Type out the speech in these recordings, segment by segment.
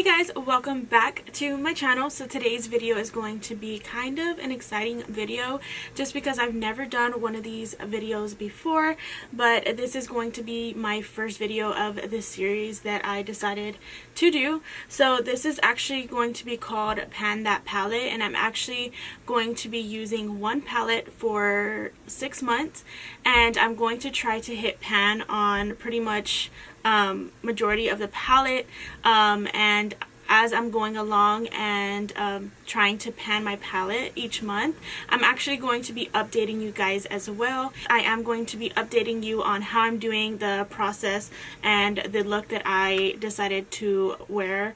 Hey guys, welcome back to my channel. So today's video is going to be kind of an exciting video just because I've never done one of these videos before, but this is going to be my first video of this series that I decided to do. So this is actually going to be called Pan That Palette, and I'm actually going to be using one palette for 6 months, and I'm going to try to hit pan on pretty much majority of the palette, and as I'm going along and trying to pan my palette each month, I'm actually going to be updating you guys as well. I am going to be updating you on how I'm doing the process and the look that I decided to wear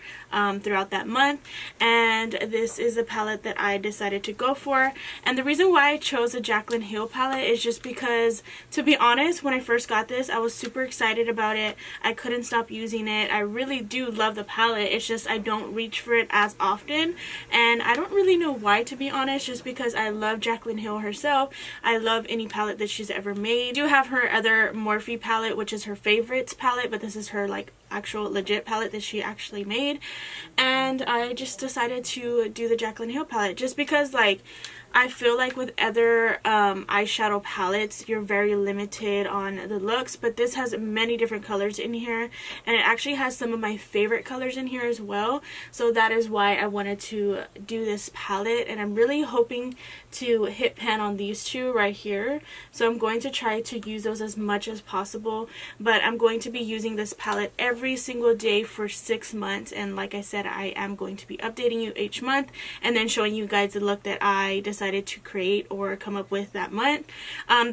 throughout that month. And this is the palette that I decided to go for. And the reason why I chose a Jaclyn Hill palette is just because, to be honest, when I first got this, I was super excited about it. I couldn't stop using it. I really do love the palette. It's just I don't reach for it as often, and I don't really know why, to be honest, just because I love Jaclyn Hill herself. I love any palette that she's ever made. I do have her other Morphe palette, which is her favorites palette, but this is her like actual legit palette that she actually made, and I just decided to do the Jaclyn Hill palette just because, like, I feel like with other eyeshadow palettes, you're very limited on the looks, but this has many different colors in here, and it actually has some of my favorite colors in here as well. So that is why I wanted to do this palette, and I'm really hoping to hit pan on these two right here. So I'm going to try to use those as much as possible, but I'm going to be using this palette every single day for 6 months, and like I said, I am going to be updating you each month and then showing you guys the look that I decided to create or come up with that month.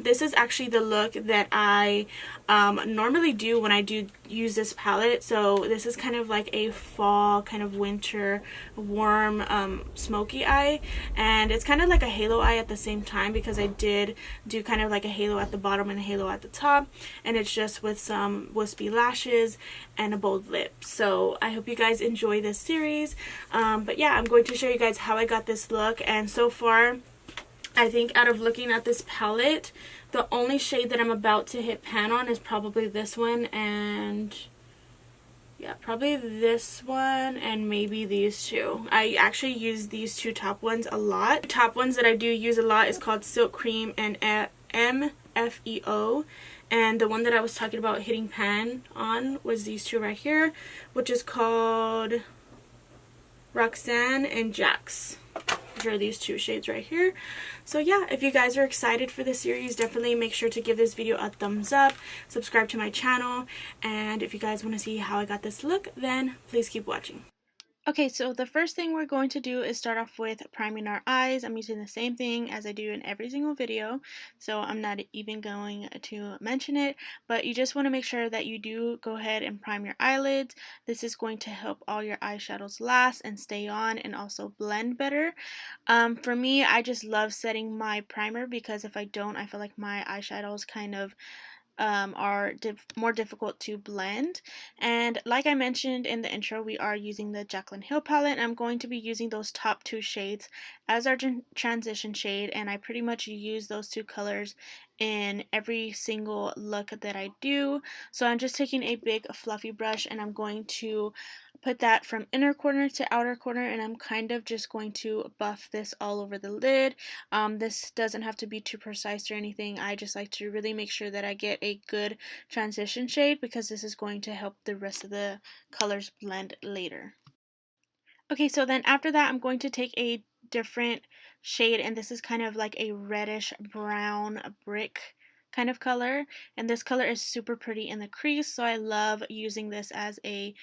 This is actually the look that I normally do when I do use this palette. So this is kind of like a fall, kind of winter, warm, smoky eye, and it's kind of like a halo eye at the same time because I did do kind of like a halo at the bottom and a halo at the top, and it's just with some wispy lashes and a bold lip. So I hope you guys enjoy this series, but yeah, I'm going to show you guys how I got this look. And so far, I think out of looking at this palette, the only shade that I'm about to hit pan on is probably this one, and yeah, probably this one and maybe these two. I actually use these two top ones a lot. The top ones that I do use a lot is called Silk Cream and MFEO. And the one that I was talking about hitting pan on was these two right here, which is called Roxanne and Jax. Which are these two shades right here. So yeah, if you guys are excited for this series, definitely make sure to give this video a thumbs up, subscribe to my channel, and if you guys want to see how I got this look, then please keep watching. Okay, so the first thing we're going to do is start off with priming our eyes. I'm using the same thing as I do in every single video, so I'm not even going to mention it, but you just want to make sure that you do go ahead and prime your eyelids. This is going to help all your eyeshadows last and stay on and also blend better. For me, I just love setting my primer because if I don't, I feel like my eyeshadows kind of are more difficult to blend. And like I mentioned in the intro, we are using the Jaclyn Hill palette, and I'm going to be using those top two shades as our transition shade, and I pretty much use those two colors in every single look that I do. So I'm just taking a big fluffy brush and I'm going to put that from inner corner to outer corner, and I'm kind of just going to buff this all over the lid. This doesn't have to be too precise or anything. I just like to really make sure that I get a good transition shade because this is going to help the rest of the colors blend later. Okay, so then after that, I'm going to take a different shade, and this is kind of like a reddish brown brick kind of color, and this color is super pretty in the crease, so I love using this as a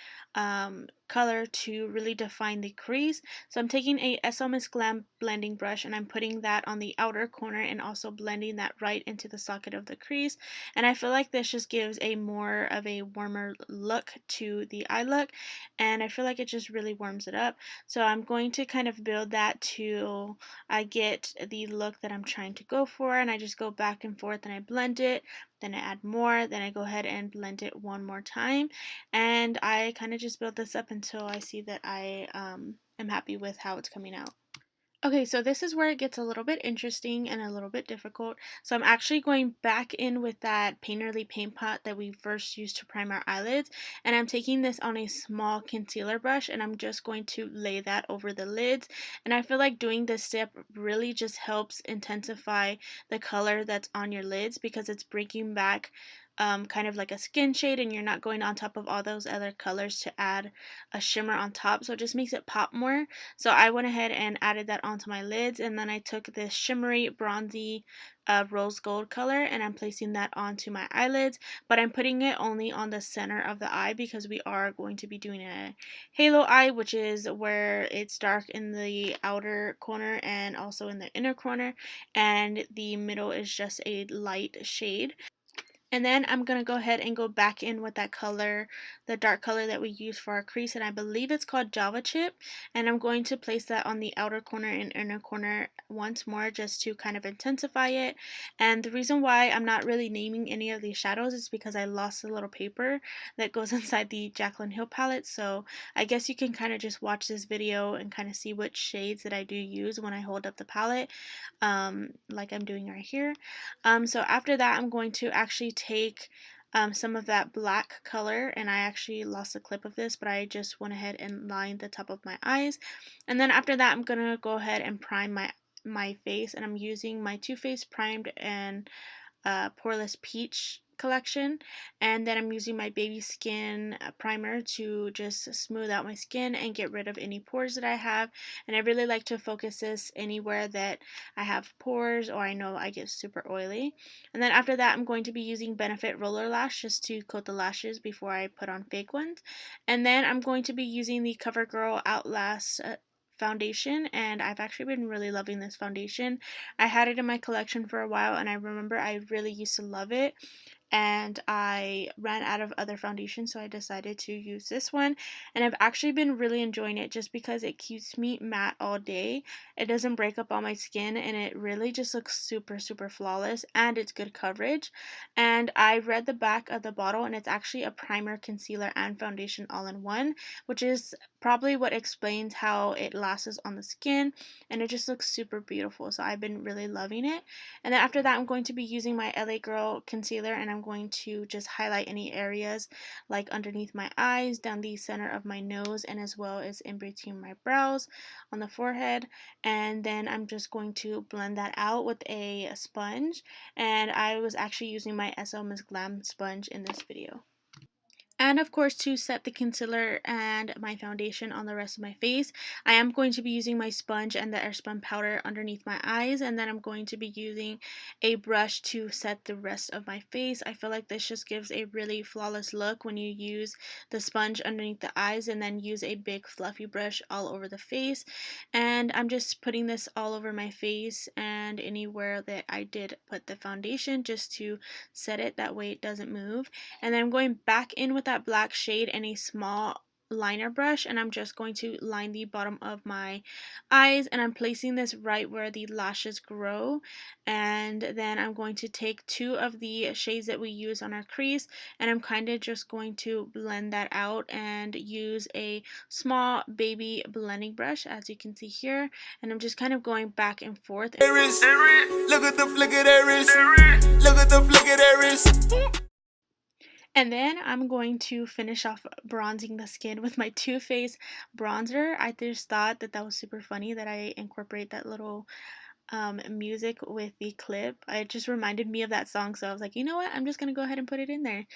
color to really define the crease. So I'm taking a SLMISSGLAM blending brush and I'm putting that on the outer corner and also blending that right into the socket of the crease, and I feel like this just gives a more of a warmer look to the eye look, and I feel like it just really warms it up. So I'm going to kind of build that till I get the look that I'm trying to go for, and I just go back and forth and I blend it, then I add more, then I go ahead and blend it one more time, and I kind of just build this up until I see that I am happy with how it's coming out. Okay, so this is where it gets a little bit interesting and a little bit difficult. So I'm actually going back in with that Painterly paint pot that we first used to prime our eyelids, and I'm taking this on a small concealer brush and I'm just going to lay that over the lids. And I feel like doing this step really just helps intensify the color that's on your lids because it's bringing back kind of like a skin shade, and you're not going on top of all those other colors to add a shimmer on top, so it just makes it pop more. So I went ahead and added that onto my lids, and then I took this shimmery bronzy rose gold color and I'm placing that onto my eyelids, but I'm putting it only on the center of the eye because we are going to be doing a halo eye, which is where it's dark in the outer corner and also in the inner corner, and the middle is just a light shade. And then I'm going to go ahead and go back in with that color, the dark color that we use for our crease, and I believe it's called Java Chip, and I'm going to place that on the outer corner and inner corner once more just to kind of intensify it. And the reason why I'm not really naming any of these shadows is because I lost a little paper that goes inside the Jaclyn Hill palette, so I guess you can kind of just watch this video and kind of see which shades that I do use when I hold up the palette, like I'm doing right here. So after that, I'm going to actually take some of that black color, and I actually lost a clip of this, but I just went ahead and lined the top of my eyes. And then after that, I'm going to go ahead and prime my face, and I'm using my Too Faced Primed and Poreless Peach collection, and then I'm using my baby skin primer to just smooth out my skin and get rid of any pores that I have. And I really like to focus this anywhere that I have pores or I know I get super oily. And then after that, I'm going to be using Benefit Roller Lash just to coat the lashes before I put on fake ones. And then I'm going to be using the CoverGirl Outlast foundation, and I've actually been really loving this foundation. I had it in my collection for a while, and I remember I really used to love it, and I ran out of other foundations, so I decided to use this one. And I've actually been really enjoying it just because it keeps me matte all day. It doesn't break up on my skin, and it really just looks super flawless, and it's good coverage. And I read the back of the bottle, and it's actually a primer, concealer, and foundation all in one, which is probably what explains how it lasts on the skin, and it just looks super beautiful. So I've been really loving it. And then after that, I'm going to be using my LA Girl concealer, and I'm going to just highlight any areas like underneath my eyes, down the center of my nose, and as well as in between my brows, on the forehead. And then I'm just going to blend that out with a sponge, and I was actually using my SLMISSGLAM sponge in this video. And of course, to set the concealer and my foundation on the rest of my face, I am going to be using my sponge and the airspun powder underneath my eyes, and then I'm going to be using a brush to set the rest of my face. I feel like this just gives a really flawless look when you use the sponge underneath the eyes and then use a big fluffy brush all over the face. And I'm just putting this all over my face and anywhere that I did put the foundation just to set it, that way it doesn't move. And then I'm going back in with that black shade and a small liner brush, and I'm just going to line the bottom of my eyes, and I'm placing this right where the lashes grow. And then I'm going to take two of the shades that we use on our crease, and I'm kind of just going to blend that out and use a small baby blending brush, as you can see here, and I'm just kind of going back and forth. Look at the flick of their wrist. Look at the flick of their wrist. And then I'm going to finish off bronzing the skin with my Too Faced bronzer. I just thought that was super funny that I incorporate that little music with the clip. It just reminded me of that song, so I was like, you know what, I'm just gonna go ahead and put it in there.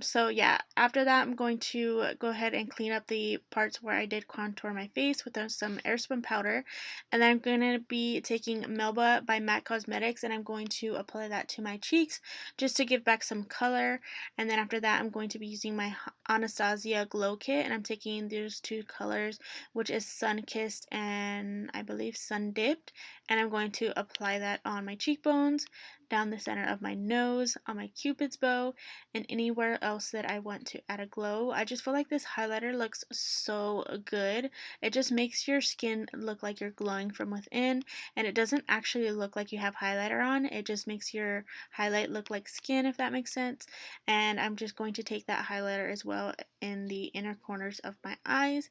So yeah, after that I'm going to go ahead and clean up the parts where I did contour my face with some airspun powder, and then I'm gonna be taking Melba by MAC Cosmetics, and I'm going to apply that to my cheeks just to give back some color. And then after that I'm going to be using my Anastasia Glow Kit, and I'm taking those two colors, which is Sun Kissed and I believe Sun Dipped, and I'm going to apply that on my cheekbones, down the center of my nose, on my cupid's bow, and anywhere else that I want to add a glow. I just feel like this highlighter looks so good. It just makes your skin look like you're glowing from within, and it doesn't actually look like you have highlighter on. It just makes your highlight look like skin, if that makes sense. And I'm just going to take that highlighter as well in the inner corners of my eyes.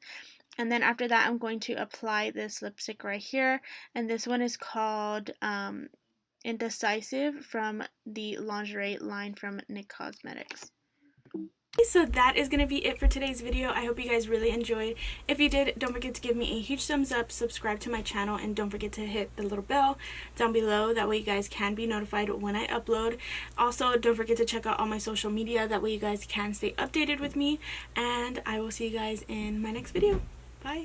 And then after that, I'm going to apply this lipstick right here. And this one is called Indecisive from the lingerie line from NYX Cosmetics. So that is going to be it for today's video. I hope you guys really enjoyed. If you did, don't forget to give me a huge thumbs up, subscribe to my channel, and don't forget to hit the little bell down below. That way you guys can be notified when I upload. Also, don't forget to check out all my social media. That way you guys can stay updated with me. And I will see you guys in my next video. Bye.